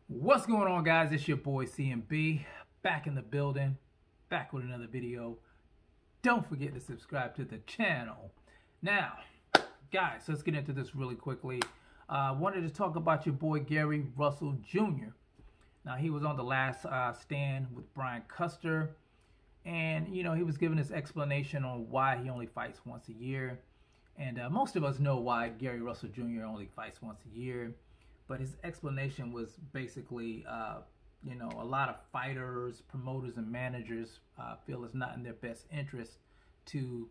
What's going on, guys? It's your boy CMB, back in the building, back with another video. Don't forget to subscribe to the channel. Now, guys, let's get into this really quickly. Wanted to talk about your boy Gary Russell Jr. Now, he was on The Last Stand with Brian Custer, and he was giving his explanation on why he only fights once a year. And most of us know why Gary Russell Jr. only fights once a year. But his explanation was basically, a lot of fighters, promoters, and managers feel it's not in their best interest to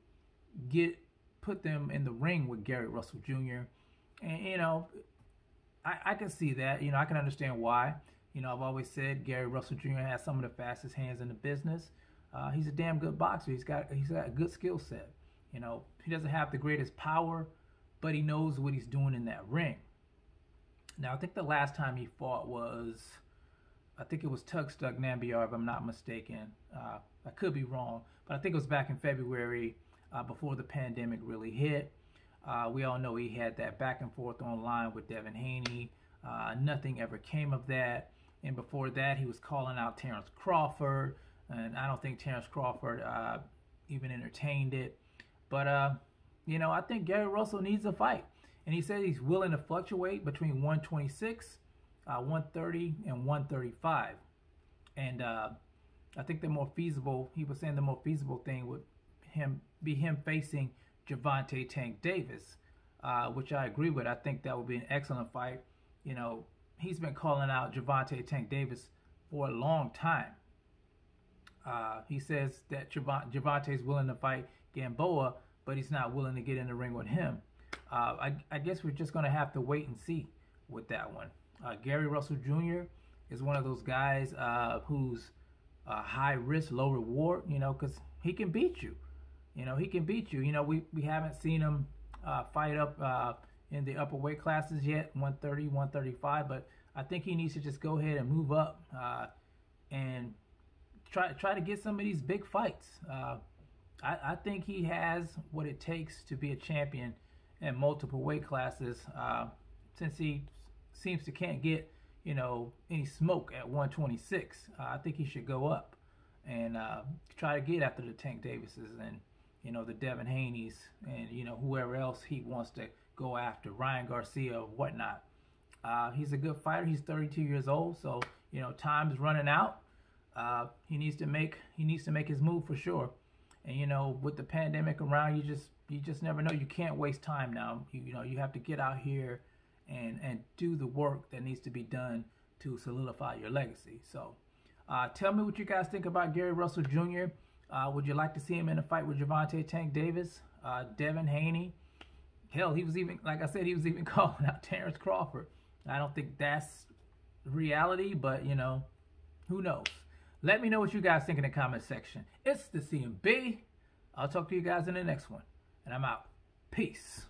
put them in the ring with Gary Russell Jr. And, I can see that. I can understand why. I've always said Gary Russell Jr. has some of the fastest hands in the business. He's a damn good boxer. He's got a good skill set. He doesn't have the greatest power, but he knows what he's doing in that ring. Now, I think the last time he fought was, I think it was Tugstug Nambiar, if I'm not mistaken. I could be wrong, but I think it was back in February before the pandemic really hit. We all know he had that back and forth online with Devin Haney. Nothing ever came of that. And before that, he was calling out Terence Crawford, and I don't think Terence Crawford even entertained it. But, I think Gary Russell needs a fight. And he said he's willing to fluctuate between 126, 130, and 135. And I think the more feasible, he was saying the more feasible thing would be him facing Gervonta Tank Davis, which I agree with. I think that would be an excellent fight. He's been calling out Gervonta Tank Davis for a long time. He says that Gervonta is willing to fight Gamboa, but he's not willing to get in the ring with him. I guess we're just going to have to wait and see with that one. Gary Russell Jr. is one of those guys who's high risk, low reward, because he can beat you. He can beat you. We haven't seen him fight up in the upper weight classes yet, 130, 135, but I think he needs to just go ahead and move up and try to get some of these big fights. I think he has what it takes to be a champion in multiple weight classes, since he seems to can't get any smoke at 126. I think he should go up and try to get after the Tank Davises and the Devin Haneys and whoever else he wants to go after, Ryan Garcia or whatnot. He's a good fighter. He's 32 years old, so time's running out. He needs to make his move for sure. And with the pandemic around, you just never know. You can't waste time now. You have to get out here and do the work that needs to be done to solidify your legacy. So tell me what you guys think about Gary Russell Jr. Would you like to see him in a fight with Gervonta Tank Davis, Devin Haney? Hell, he was even, like I said, he was even calling out Terence Crawford. I don't think that's reality, but who knows? Let me know what you guys think in the comment section. It's the CMB. I'll talk to you guys in the next one. And I'm out. Peace.